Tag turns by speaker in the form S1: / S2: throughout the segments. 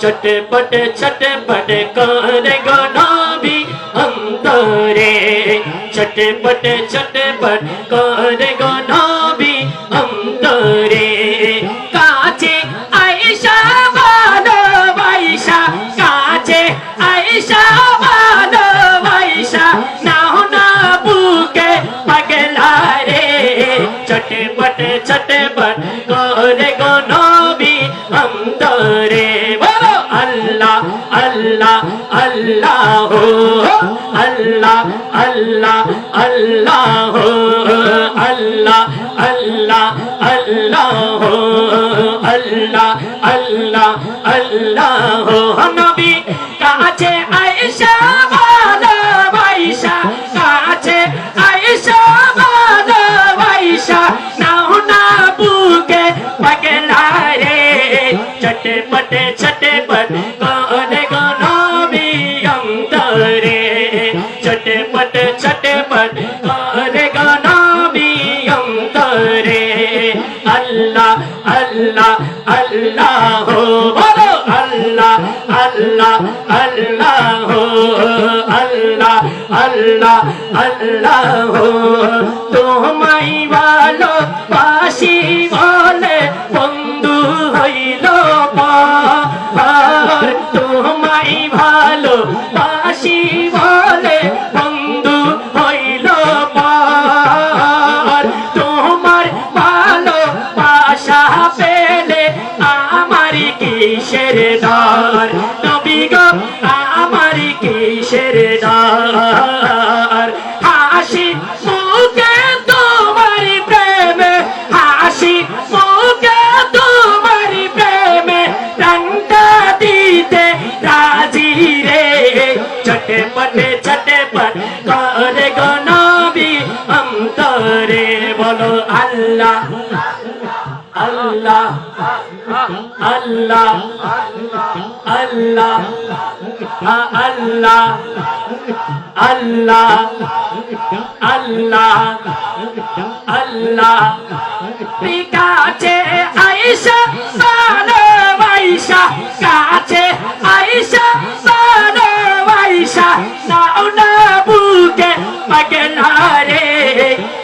S1: चटपट चटपट करेगा नबी अंतरे चटपट चटपट करेगा नबी अंतरे काचे आयशा भालोबाइशा काचे आयशा भालोबाइशा ना होना बुके पगला रे चटपट चटपट करेगा नबी अंतरे अल्लाह अल्लाह अल्लाह हो अल्लाह अल्लाह अल्लाह हो अल्लाह अल्लाह अल्लाह हो अल्लाह अल्लाह अल्लाह हो नबी काचे आयशा भालोबाइशा काचे आयशा भालोबाइशा ना होना बुके पगला रे चटपट चटपट करेगा नबी अंतरे चटपट चटपट करेगा नबी अंतरे अल्लाह अल्लाह अल्लाह हो बोलो अल्लाह अल्लाह अल्लाह हो अल्लाह अल्लाह अल्लाह हो तुम्हारी वालो पाशी बोले बंधु हईल पार तुम्हारी भालो पाशी बोले बंधु हईल पार तुम्हार भालो पाशा पेले आमार किसेर डर नबी गो आमार किसेर डर हासि मुखे तुम्हार प्रेमे हासि मुखे तुम्हार प्रेमे रंगा दीते राजी रे चटपट चटपट करेगा नबी अंतरे बोलो अल्लाह अल्लाह अल्लाह अल्लाह अल्लाह अल्लाह अल्लाह अल्लाह काचे आयशा भालोबाइशा काचे आयशा भालोबाइशा नाओ ना बुके पगला रे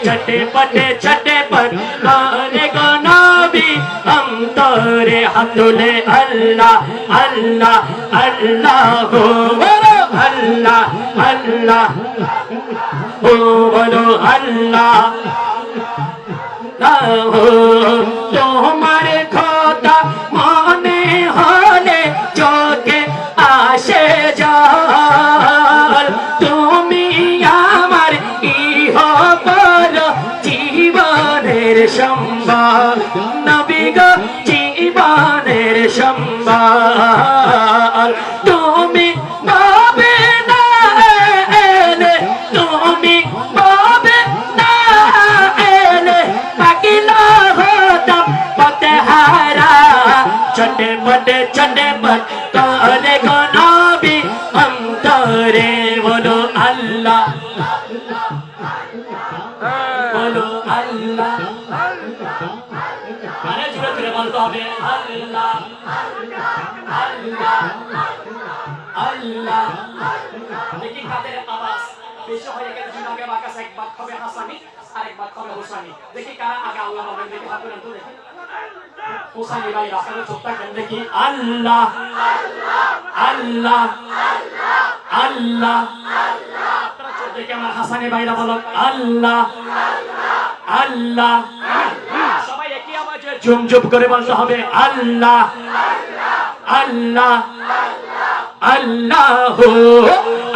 S1: चटपट चटपट करेगा नबी अंतरे हतुले अल्लाह अल्लाह अल्लाह हो बोलो अल्लाह अल्लाह हो बोलो अल्लाह তোমার কথা মনে হলে চোখে আসে জল তুমি আমার ইহপর জীবনের সম্বল নবী গো জীবনের সম্বল তুমি পাবে না এলে তুমি পাবে না এলে পাগলা হতাম পথহারা চটপট চটপট করেगा नबी अंतरे बोलो अल्लाह बोलो अल्लाह अरे जुड़े जुड़े बोलते হবে अल्लाह अल्लाह अल्लाह देखिए काদের आवाज বেশি হয়ে গেছে জিনাকে বাকাস একবার হবে হাসানি আরেকবার হবে হোসানি দেখি কারা আগে আল্লাহ বলবেন দেখি হাত তুলেন তো দেখি হোসানি ভাই রাস্তায় চুপ থাকেন দেখি আল্লাহ আল্লাহ আল্লাহ আপনারা চুপ দেখে আমার হাসানি ভাইরা বলো আল্লাহ আল্লাহ সবাই একই আওয়াজে ঝুম ঝুম করে বলতে হবে আল্লাহ আল্লাহ अल्लाह हो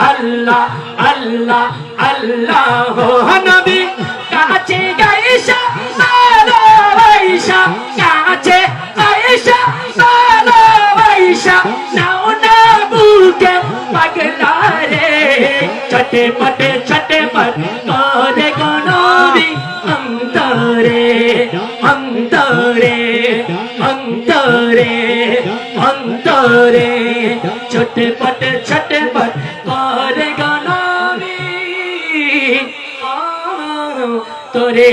S1: अल्लाह अल्लाह अल्लाह हो नबी काचे आयशा भालोबाइशा काचे आयशा भालोबाइशा नाओ ना बुके पगला रे चटपट चटपट करेगा नबी अंतरे अंतरे अंतरे अंतरे चटपट चटपट करेगा नबी अंतरे